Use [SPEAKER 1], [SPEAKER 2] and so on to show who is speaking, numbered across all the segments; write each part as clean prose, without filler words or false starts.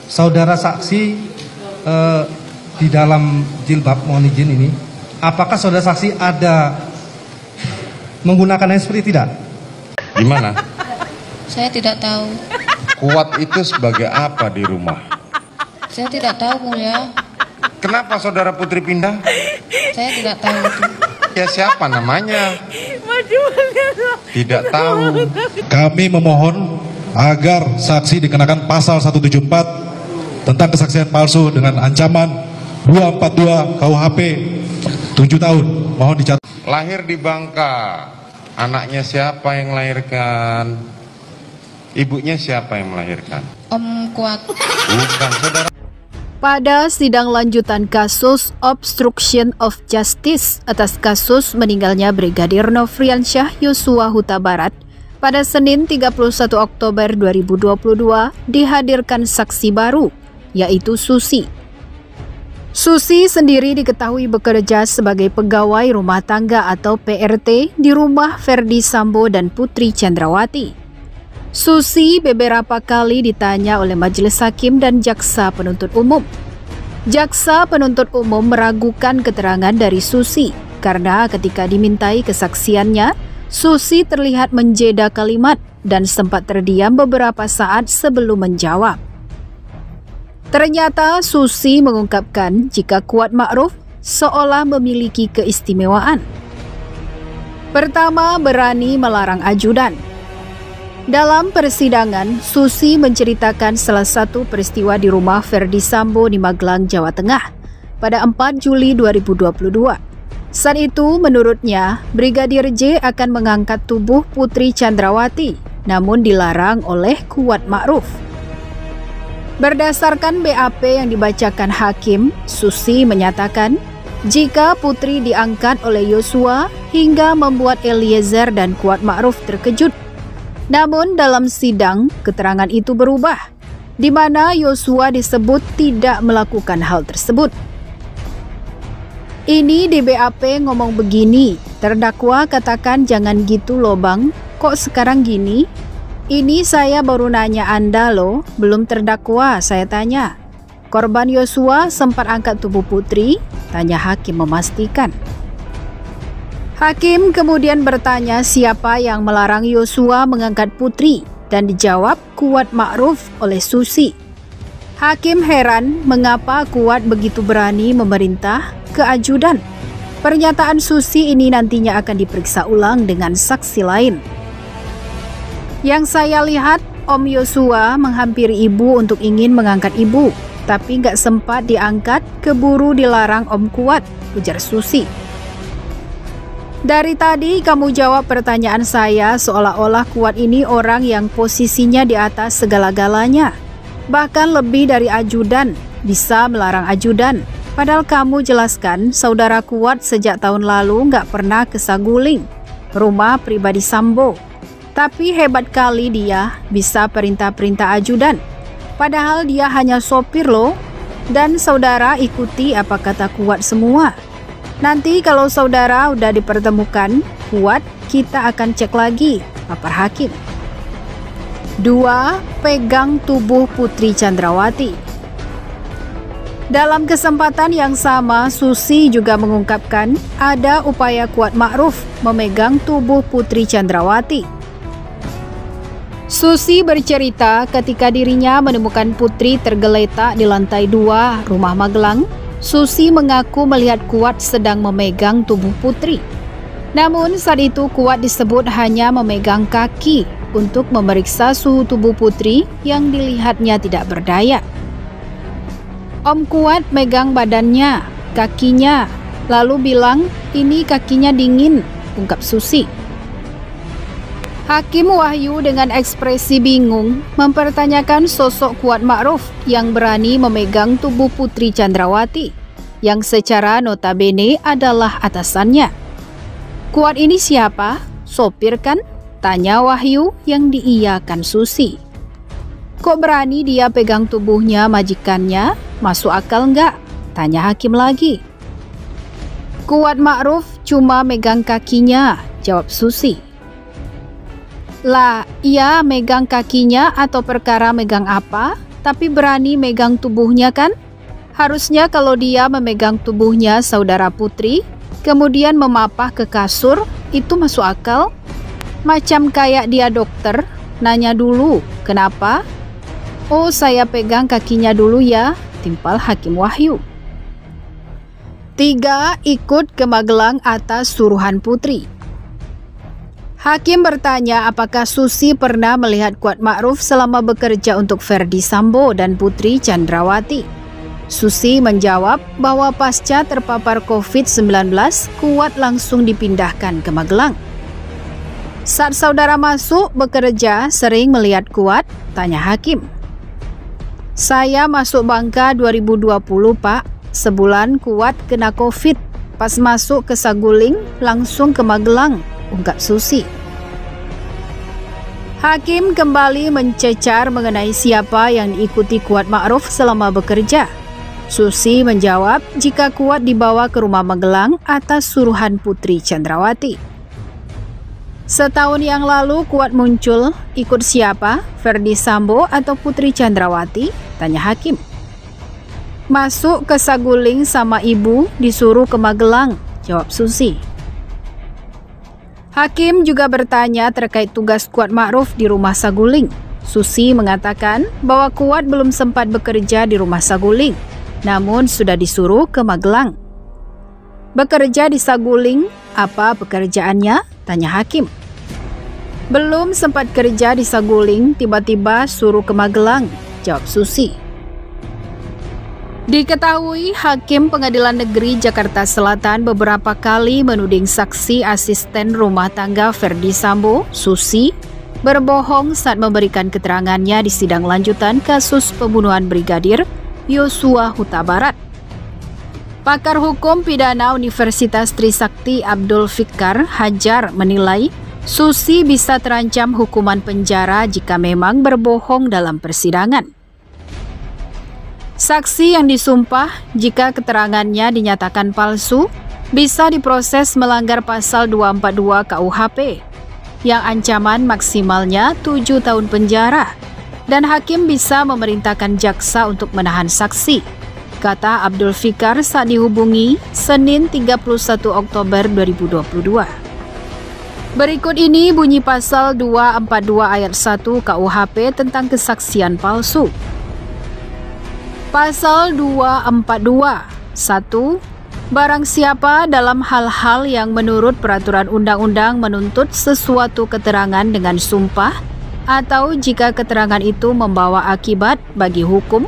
[SPEAKER 1] saudara saksi di dalam jilbab, mohon izin ini, apakah saudara saksi ada menggunakan handsfree tidak?
[SPEAKER 2] Gimana?
[SPEAKER 3] Saya tidak tahu.
[SPEAKER 2] Kuat itu sebagai apa di rumah?
[SPEAKER 3] Saya tidak tahu, Mulia.
[SPEAKER 2] Kenapa saudara Putri pindah?
[SPEAKER 3] Saya tidak tahu itu.
[SPEAKER 2] Ya siapa namanya? Tidak tahu.
[SPEAKER 4] Kami memohon agar saksi dikenakan pasal 174 tentang kesaksian palsu dengan ancaman 242 KUHP 7 tahun. Mohon dicatat.
[SPEAKER 2] Lahir di Bangka. Anaknya siapa yang melahirkan? Ibunya siapa yang melahirkan?
[SPEAKER 3] Om Kuat.
[SPEAKER 2] Bukan, saudara.
[SPEAKER 5] Pada sidang lanjutan kasus obstruction of justice atas kasus meninggalnya Brigadir Nofriansyah Yosua Huta Barat pada Senin 31 Oktober 2022 dihadirkan saksi baru, yaitu Susi. Susi sendiri diketahui bekerja sebagai pegawai rumah tangga atau PRT di rumah Ferdi Sambo dan Putri Chandrawati. Susi beberapa kali ditanya oleh majelis hakim dan jaksa penuntut umum. Jaksa penuntut umum meragukan keterangan dari Susi karena ketika dimintai kesaksiannya, Susi terlihat menjeda kalimat dan sempat terdiam beberapa saat sebelum menjawab. Ternyata Susi mengungkapkan jika Kuat Ma'ruf seolah memiliki keistimewaan. Pertama, berani melarang ajudan. Dalam persidangan, Susi menceritakan salah satu peristiwa di rumah Ferdi Sambo di Magelang, Jawa Tengah pada 4 Juli 2022. Saat itu, menurutnya, Brigadir J akan mengangkat tubuh Putri Chandrawati, namun dilarang oleh Kuat Ma'ruf. Berdasarkan BAP yang dibacakan hakim, Susi menyatakan jika Putri diangkat oleh Yosua hingga membuat Eliezer dan Kuat Ma'ruf terkejut. Namun dalam sidang, keterangan itu berubah, di mana Yosua disebut tidak melakukan hal tersebut. Ini di BAP ngomong begini, terdakwa katakan jangan gitu loh bang, kok sekarang gini? Ini saya baru nanya Anda loh, belum terdakwa saya tanya. Korban Yosua sempat angkat tubuh Putri, tanya hakim memastikan. Hakim kemudian bertanya siapa yang melarang Yosua mengangkat Putri dan dijawab Kuat Ma'ruf oleh Susi. Hakim heran mengapa Kuat begitu berani memerintah ke ajudan. Pernyataan Susi ini nantinya akan diperiksa ulang dengan saksi lain. Yang saya lihat, Om Yosua menghampiri ibu untuk ingin mengangkat ibu, tapi nggak sempat diangkat, keburu dilarang Om Kuat, ujar Susi. Dari tadi kamu jawab pertanyaan saya seolah-olah Kuat ini orang yang posisinya di atas segala-galanya. Bahkan lebih dari ajudan, bisa melarang ajudan. Padahal kamu jelaskan saudara Kuat sejak tahun lalu nggak pernah ke Saguling, rumah pribadi Sambo. Tapi hebat kali dia bisa perintah-perintah ajudan. Padahal dia hanya sopir loh. Dan saudara ikuti apa kata Kuat semua. Nanti kalau saudara udah dipertemukan, Kuat, kita akan cek lagi, papar hakim. 2. Pegang tubuh Putri Chandrawati. Dalam kesempatan yang sama, Susi juga mengungkapkan ada upaya Kuat Ma'ruf memegang tubuh Putri Chandrawati. Susi bercerita ketika dirinya menemukan Putri tergeletak di lantai 2 rumah Magelang. Susi mengaku melihat Kuat sedang memegang tubuh Putri. Namun saat itu Kuat disebut hanya memegang kaki untuk memeriksa suhu tubuh Putri yang dilihatnya tidak berdaya. Om Kuat megang badannya, kakinya, lalu bilang ini kakinya dingin, ungkap Susi. Hakim Wahyu dengan ekspresi bingung mempertanyakan sosok Kuat Ma'ruf yang berani memegang tubuh Putri Chandrawati, yang secara notabene adalah atasannya. Kuat ini siapa? Sopir kan? Tanya Wahyu yang diiyakan Susi. Kok berani dia pegang tubuhnya majikannya? Masuk akal nggak? Tanya hakim lagi. Kuat Ma'ruf cuma megang kakinya, jawab Susi. Lah, ia megang kakinya atau perkara megang apa? tapi berani megang tubuhnya kan? Harusnya kalau dia memegang tubuhnya saudara Putri, kemudian memapah ke kasur, itu masuk akal? Macam kayak dia dokter, nanya dulu, kenapa? Oh, saya pegang kakinya dulu ya, timpal Hakim Wahyu. 3. Ikut ke Magelang atas suruhan Putri. Hakim bertanya apakah Susi pernah melihat Kuat Ma'ruf selama bekerja untuk Ferdi Sambo dan Putri Chandrawati. Susi menjawab bahwa pasca terpapar COVID-19, Kuat langsung dipindahkan ke Magelang. Saat saudara masuk bekerja sering melihat Kuat, tanya Hakim. Saya masuk Bangka 2020 Pak, sebulan Kuat kena COVID, pas masuk ke Saguling langsung ke Magelang, ungkap Susi. Hakim kembali mencecar mengenai siapa yang diikuti Kuat Ma'ruf selama bekerja. Susi menjawab jika Kuat dibawa ke rumah Magelang atas suruhan Putri Chandrawati. Setahun yang lalu Kuat muncul, ikut siapa? Ferdi Sambo atau Putri Chandrawati? Tanya Hakim. Masuk ke Saguling sama ibu, disuruh ke Magelang, jawab Susi. Hakim juga bertanya terkait tugas Kuat Ma'ruf di rumah Saguling. Susi mengatakan bahwa Kuat belum sempat bekerja di rumah Saguling, namun sudah disuruh ke Magelang. Bekerja di Saguling, apa pekerjaannya? Tanya Hakim. Belum sempat kerja di Saguling, tiba-tiba suruh ke Magelang, jawab Susi. Diketahui Hakim Pengadilan Negeri Jakarta Selatan beberapa kali menuding saksi asisten rumah tangga Ferdi Sambo, Susi, berbohong saat memberikan keterangannya di sidang lanjutan kasus pembunuhan Brigadir Yosua Huta Barat. Pakar Hukum Pidana Universitas Trisakti Abdul Fikar Hajar menilai Susi bisa terancam hukuman penjara jika memang berbohong dalam persidangan. Saksi yang disumpah jika keterangannya dinyatakan palsu bisa diproses melanggar pasal 242 KUHP yang ancaman maksimalnya 7 tahun penjara dan hakim bisa memerintahkan jaksa untuk menahan saksi, kata Abdul Fikar saat dihubungi Senin 31 Oktober 2022. Berikut ini bunyi pasal 242 ayat 1 KUHP tentang kesaksian palsu. Pasal 242 1. Barang siapa dalam hal-hal yang menurut peraturan undang-undang menuntut sesuatu keterangan dengan sumpah atau jika keterangan itu membawa akibat bagi hukum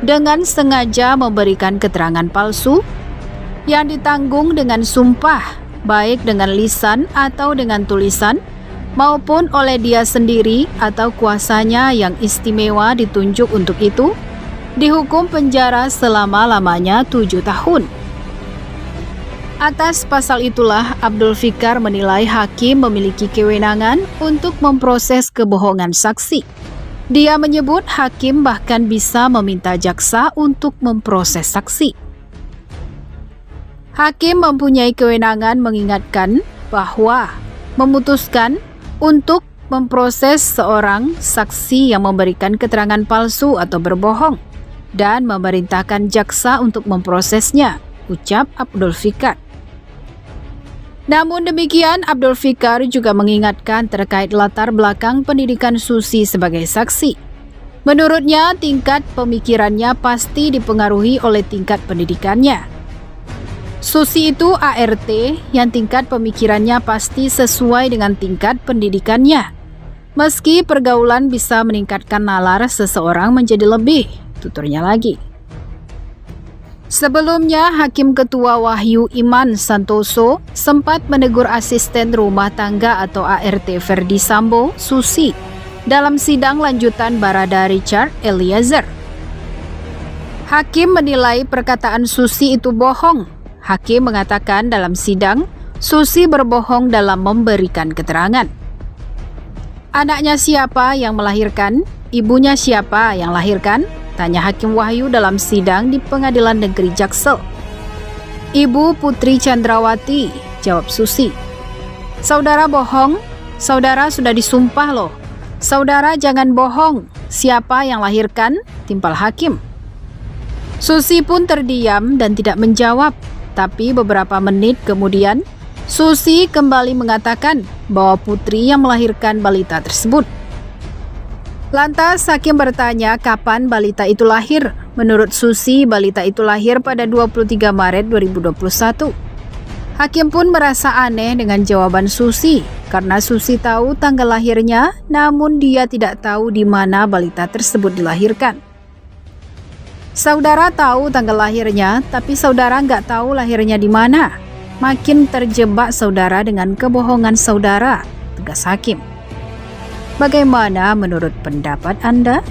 [SPEAKER 5] dengan sengaja memberikan keterangan palsu yang ditanggung dengan sumpah, baik dengan lisan atau dengan tulisan, maupun oleh dia sendiri atau kuasanya yang istimewa ditunjuk untuk itu, dihukum penjara selama-lamanya 7 tahun. Atas pasal itulah Abdul Fikar menilai hakim memiliki kewenangan untuk memproses kebohongan saksi. Dia menyebut hakim bahkan bisa meminta jaksa untuk memproses saksi. Hakim mempunyai kewenangan mengingatkan bahwa memutuskan untuk memproses seorang saksi yang memberikan keterangan palsu atau berbohong dan memerintahkan jaksa untuk memprosesnya, ucap Abdul Fikar. Namun demikian, Abdul Fikar juga mengingatkan terkait latar belakang pendidikan Susi sebagai saksi. Menurutnya, tingkat pemikirannya pasti dipengaruhi oleh tingkat pendidikannya. Susi itu ART yang tingkat pemikirannya pasti sesuai dengan tingkat pendidikannya. Meski pergaulan bisa meningkatkan nalar seseorang menjadi lebih, tuturnya lagi. Sebelumnya, Hakim Ketua Wahyu Iman Santoso sempat menegur asisten rumah tangga atau ART Ferdi Sambo, Susi, dalam sidang lanjutan Barada Richard Eliezer. Hakim menilai perkataan Susi itu bohong. Hakim mengatakan dalam sidang, Susi berbohong dalam memberikan keterangan. Anaknya siapa yang melahirkan? Ibunya siapa yang lahirkan? Tanya Hakim Wahyu dalam sidang di Pengadilan Negeri Jaksel. Ibu Putri Chandrawati, jawab Susi. Saudara bohong, saudara sudah disumpah loh. Saudara jangan bohong, Siapa yang lahirkan? Timpal hakim. Susi pun terdiam dan tidak menjawab. Tapi beberapa menit kemudian, Susi kembali mengatakan bahwa putri yang melahirkan balita tersebut. Lantas hakim bertanya kapan balita itu lahir. Menurut Susi, balita itu lahir pada 23 Maret 2021. Hakim pun merasa aneh dengan jawaban Susi karena Susi tahu tanggal lahirnya, namun dia tidak tahu di mana balita tersebut dilahirkan. Saudara tahu tanggal lahirnya, tapi saudara nggak tahu lahirnya di mana. Makin terjebak saudara dengan kebohongan saudara, tegas hakim. Bagaimana menurut pendapat Anda?